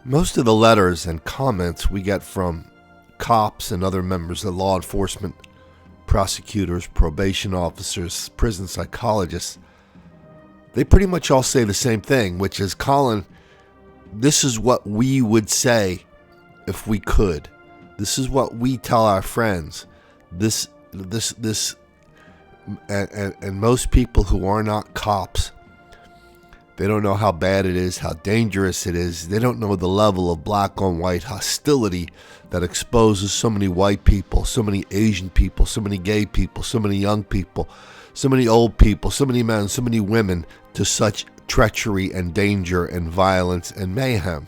Most of the letters and comments we get from cops and other members of law enforcement, prosecutors, probation officers, prison psychologists, they pretty much all say the same thing, which is, Colin, this is what we would say if we could. This is what we tell our friends. And most people who are not cops, they don't know how bad it is, how dangerous it is. They don't know the level of black on white hostility that exposes so many white people, so many Asian people, so many gay people, so many young people, so many old people, so many men, so many women to such treachery and danger and violence and mayhem.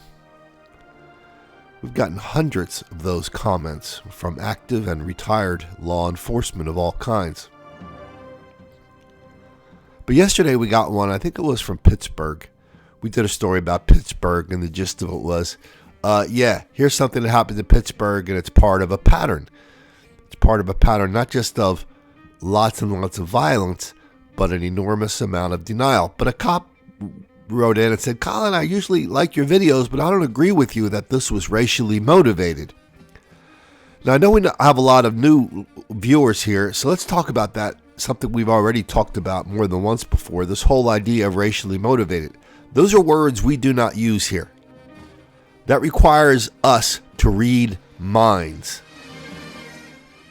We've gotten hundreds of those comments from active and retired law enforcement of all kinds. But yesterday we got one, I think it was from Pittsburgh. We did a story about Pittsburgh, and the gist of it was, here's something that happened in Pittsburgh, and it's part of a pattern. It's part of a pattern not just of lots and lots of violence, but an enormous amount of denial. But a cop wrote in and said, Colin, I usually like your videos, but I don't agree with you that this was racially motivated. Now, I know we have a lot of new viewers here, so let's talk about that. Something we've already talked about more than once before, this whole idea of racially motivated. Those are words we do not use here. That requires us to read minds.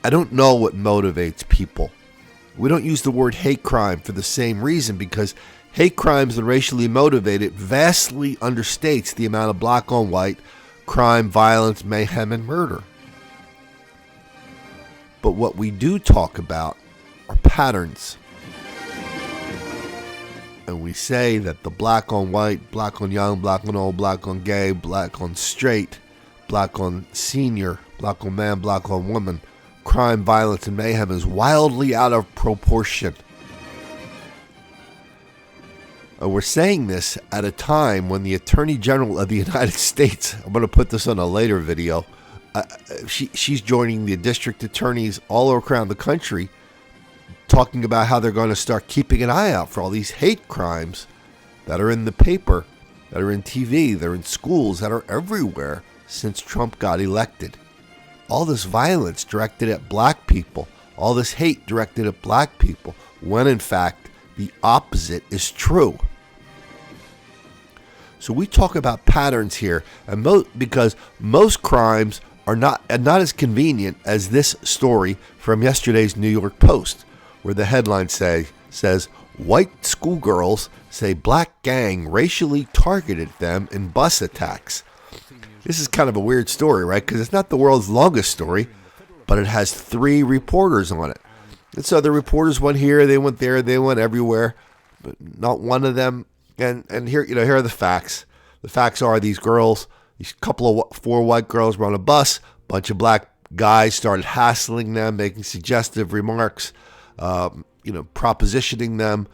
I don't know what motivates people. We don't use the word hate crime for the same reason, because hate crimes and racially motivated vastly understates the amount of black on white crime, violence, mayhem, and murder. But what we do talk about are patterns. And we say that the black on white, black on young, black on old, black on gay, black on straight, black on senior, black on man, black on woman, crime, violence, and mayhem is wildly out of proportion. And we're saying this at a time when the Attorney General of the United States, I'm going to put this on a later video, she's joining the district attorneys all around the country, talking about how they're going to start keeping an eye out for all these hate crimes that are in the paper, that are in TV, they're in schools, that are everywhere since Trump got elected. All this violence directed at black people, all this hate directed at black people, when in fact the opposite is true. So we talk about patterns here, and because most crimes are not as convenient as this story from yesterday's New York Post, where the headline says, white schoolgirls say black gang racially targeted them in bus attacks. This is kind of a weird story, right? Because it's not the world's longest story, but it has 3 reporters on it. And so the reporters went here, they went there, they went everywhere, but not one of them. And here, here are the facts. The facts are these 4 white girls were on a bus, a bunch of black guys started hassling them, making suggestive remarks, propositioning them.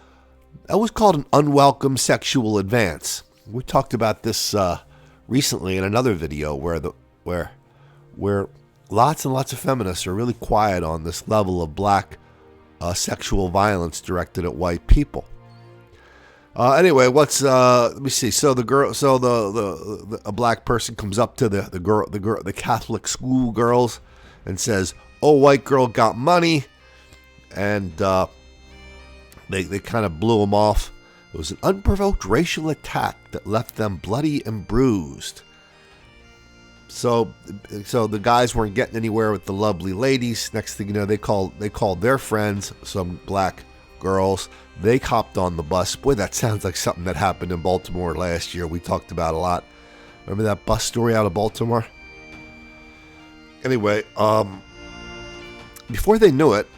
That was called an unwelcome sexual advance. We talked about this recently in another video where lots and lots of feminists are really quiet on this level of black sexual violence directed at white people. Anyway, let me see. So a black person comes up to the Catholic school girls and says, "Oh, white girl got money," and they kind of blew him off. It was an unprovoked racial attack that left them bloody and bruised. So the guys weren't getting anywhere with the lovely ladies. Next thing you know, they called their friends, some black girls. They hopped on the bus. Boy, that sounds like something that happened in Baltimore last year. We talked about a lot. Remember that bus story out of Baltimore? Anyway, before they knew it,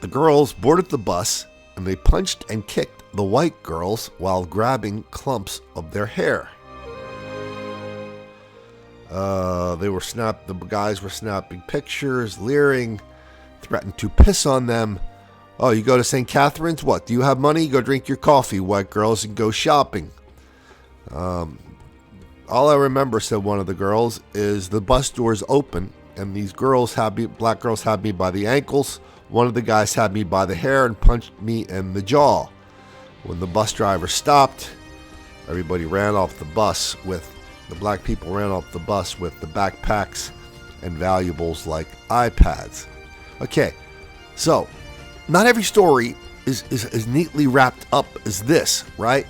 the girls boarded the bus and they punched and kicked the white girls while grabbing clumps of their hair. The guys were snapping pictures, leering, threatened to piss on them. "Oh, you go to St. Catherine's? What, do you have money? Go drink your coffee, white girls, and go shopping." All I remember, said one of the girls, is the bus doors open, and these black girls had me by the ankles. One of the guys had me by the hair and punched me in the jaw. When the bus driver stopped, everybody ran off the bus with The black people ran off the bus with the backpacks and valuables like iPads. Okay, so not every story is as neatly wrapped up as this, right?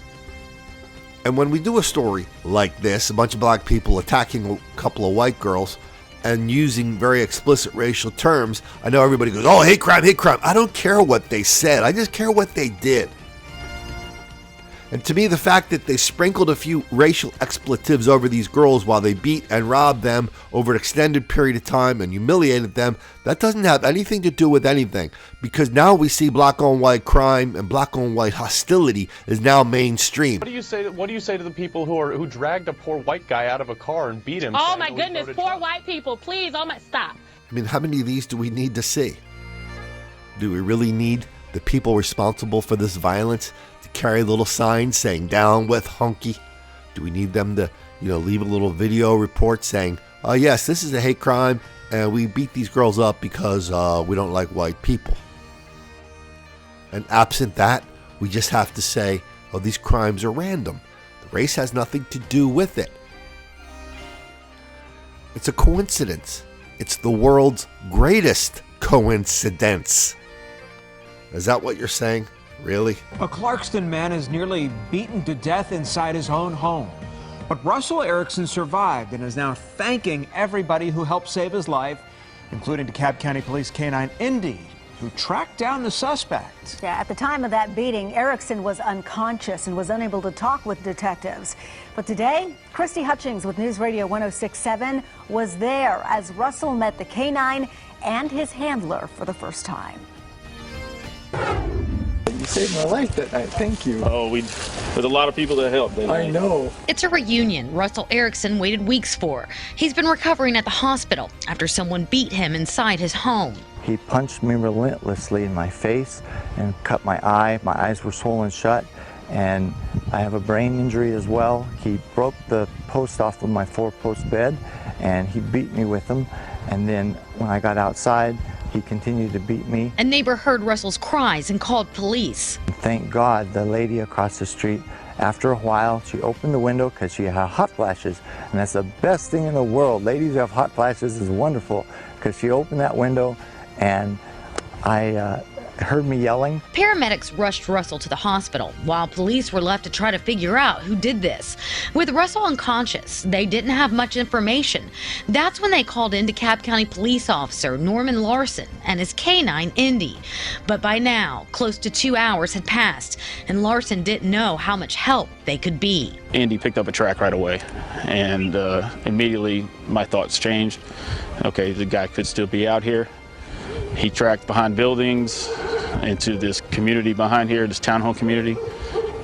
And when we do a story like this, a bunch of black people attacking a couple of white girls and using very explicit racial terms, I know everybody goes, oh, hate crime, hate crime. I don't care what they said. I just care what they did. And to me, the fact that they sprinkled a few racial expletives over these girls while they beat and robbed them over an extended period of time and humiliated them, that doesn't have anything to do with anything. Because now we see black on white crime and black on white hostility is now mainstream. What do you say to the people who dragged a poor white guy out of a car and beat him? Oh my goodness, poor white people, please, oh my, stop. I mean, how many of these do we need to see? Do we really need the people responsible for this violence to carry little signs saying down with hunky? Do we need them to, leave a little video report saying, oh yes, this is a hate crime and we beat these girls up because we don't like white people? And absent that, we just have to say, oh, these crimes are random. The race has nothing to do with it. It's a coincidence. It's the world's greatest coincidence. Is that what you're saying? Really? A Clarkston man is nearly beaten to death inside his own home. But Russell Erickson survived and is now thanking everybody who helped save his life, including DeKalb County Police K-9 Indy, who tracked down the suspect. Yeah, at the time of that beating, Erickson was unconscious and was unable to talk with detectives. But today, Christy Hutchings with News Radio 106.7 was there as Russell met the K-9 and his handler for the first time. You saved my life that night. Thank you. Oh, there's a lot of people that helped. I know. It's a reunion Russell Erickson waited weeks for. He's been recovering at the hospital after someone beat him inside his home. He punched me relentlessly in my face and cut my eye. My eyes were swollen shut, and I have a brain injury as well. He broke the post off of my 4-post bed, and he beat me with them. And then when I got outside, he continued to beat me. A neighbor heard Russell's cries and called police. Thank God the lady across the street, after a while, she opened the window because she had hot flashes. And that's the best thing in the world. Ladies who have hot flashes is wonderful, because she opened that window and I heard me yelling. Paramedics rushed Russell to the hospital while police were left to try to figure out who did this. With Russell unconscious, they didn't have much information. That's when they called in DeKalb County police officer Norman Larson and his K-9 Indy. But by now, close to 2 hours had passed, and Larson didn't know how much help they could be. Indy picked up a track right away, and immediately my thoughts changed. Okay, the guy could still be out here. He tracked behind buildings into this community behind here, this townhome community,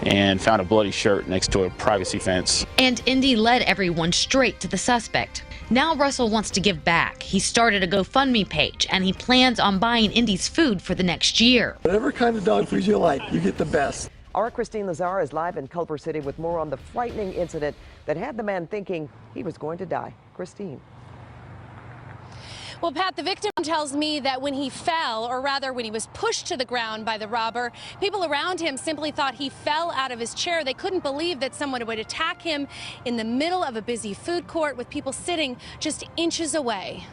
and found a bloody shirt next to a privacy fence. And Indy led everyone straight to the suspect. Now Russell wants to give back. He started a GoFundMe page, and he plans on buying Indy's food for the next year. Whatever kind of dog food you like, you get the best. Our Christine Lazar is live in Culver City with more on the frightening incident that had the man thinking he was going to die. Christine. Well, Pat, the victim tells me that when he fell, or rather when he was pushed to the ground by the robber, people around him simply thought he fell out of his chair. They couldn't believe that someone would attack him in the middle of a busy food court with people sitting just inches away.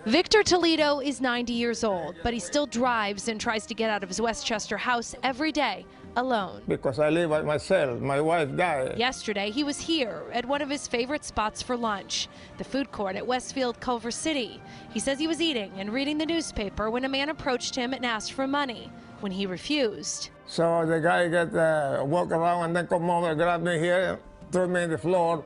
Victor Toledo is 90 years old, but he still drives and tries to get out of his Westchester house every day alone. Because I live by myself. My wife died. Yesterday, he was here at one of his favorite spots for lunch, the food court at Westfield, Culver City. He says he was eating and reading the newspaper when a man approached him and asked for money. When he refused. So the guy walked around and then come over, grabbed me here, threw me on the floor.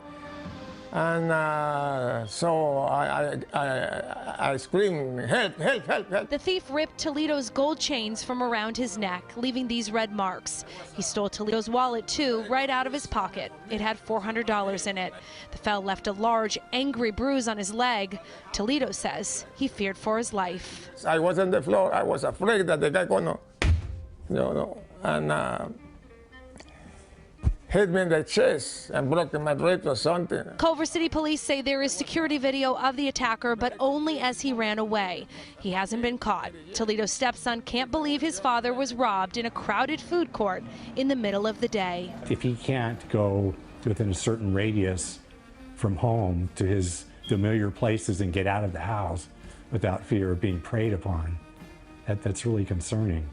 And so I screamed, help, help, help, help. The thief ripped Toledo's gold chains from around his neck, leaving these red marks. He stole Toledo's wallet, too, right out of his pocket. It had $400 in it. The fellow left a large, angry bruise on his leg. Toledo says he feared for his life. I was on the floor. I was afraid that the guy gonna, hit me in the chest and broke my ribs or something. Culver City police say there is security video of the attacker, but only as he ran away. He hasn't been caught. Toledo's stepson can't believe his father was robbed in a crowded food court in the middle of the day. If he can't go within a certain radius from home to his familiar places and get out of the house without fear of being preyed upon. That's really concerning.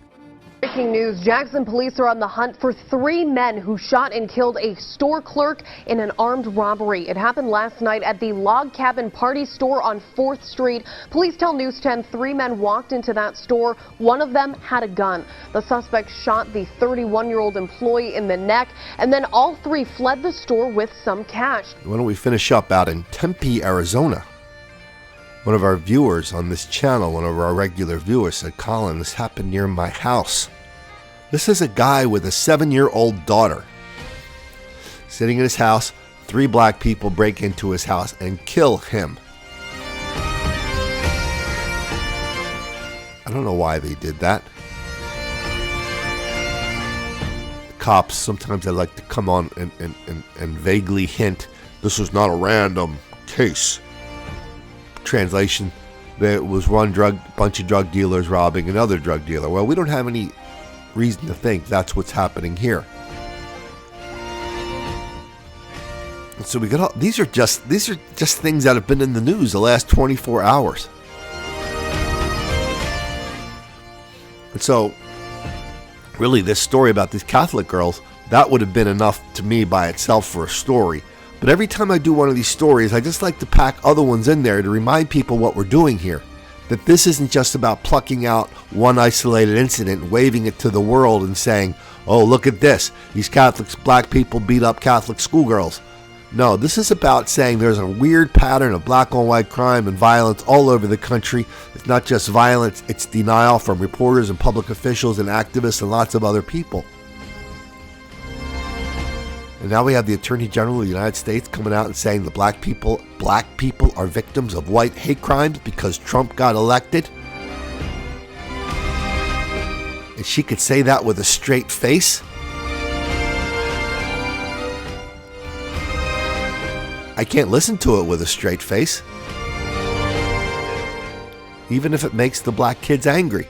Breaking news, Jackson police are on the hunt for 3 men who shot and killed a store clerk in an armed robbery. It happened last night at the Log Cabin Party store on 4th Street. Police tell News 10 3 men walked into that store. One of them had a gun. The suspect shot the 31-year-old employee in the neck, and then all 3 fled the store with some cash. Why don't we finish up out in Tempe, Arizona? One of our viewers on this channel, one of our regular viewers, said, Colin, this happened near my house. This is a guy with a 7-year-old daughter. Sitting in his house, 3 black people break into his house and kill him. I don't know why they did that. The cops, sometimes they like to come on and vaguely hint, this is not a random case. Translation, there was one bunch of drug dealers robbing another drug dealer. Well, we don't have any reason to think that's what's happening here. And so we got all, these are just things that have been in the news the last 24 hours. And so really this story about these Catholic girls, that would have been enough to me by itself for a story. But every time I do one of these stories, I just like to pack other ones in there to remind people what we're doing here. That this isn't just about plucking out one isolated incident and waving it to the world and saying, oh, look at this. These Catholics, black people beat up Catholic schoolgirls. No, this is about saying there's a weird pattern of black on white crime and violence all over the country. It's not just violence, it's denial from reporters and public officials and activists and lots of other people. And now we have the Attorney General of the United States coming out and saying the black people are victims of white hate crimes because Trump got elected. And she could say that with a straight face. I can't listen to it with a straight face. Even if it makes the black kids angry.